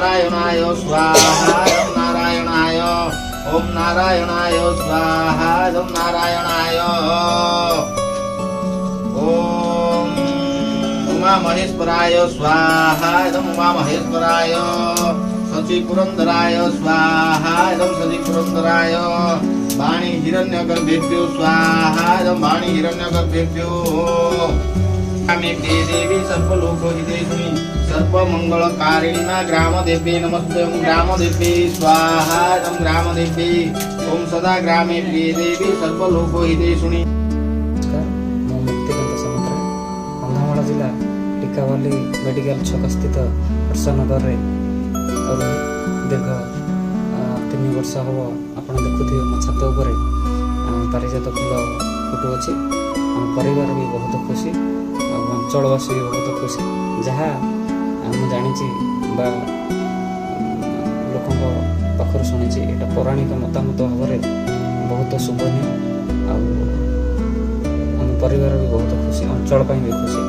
नारायणाय स्वाहा ओम नारायणाय ओम नारायणाय स्वाहा ओम नारायणाय ओम उमा महेश्वराय स्वाहा ओम उमा महेश्वराय सची पुरंदराय स्वाहा ओम सची पुरंदराय वाणी हिरण्यगर्भेभ्यो स्वाहा ओम वाणी हिरण्यगर्भेभ्यो मे देवी सर्वलोकहितेश्वरी सर्वमंगलकारिणी मां ग्रामदेवी नमस्ते ओम ग्रामदेवी स्वाहा ओम ग्रामदेवी ओम सदा ग्रामे प्रिय देवी सर्वलोकहितेश्वरी। नमस्कार मैं मुक्तिकांत सामंतराय कंधमाल जिला टिकावाली मेडिकल छक स्थित हर्षनगर रे और दीर्घ 3 वर्ष हम आप देखुए मो छात उपर पारिजात फूल फुटू अच्छी परिवार भी बहुत खुशी अंचलवासी भी बहुत खुशी जहाँ मुझे जानी लोक पाखर शुणी यहाँ पौराणिक मतामत भाव में बहुत शुभनीय आम परिवार भी बहुत खुशी अंचल भी खुशी।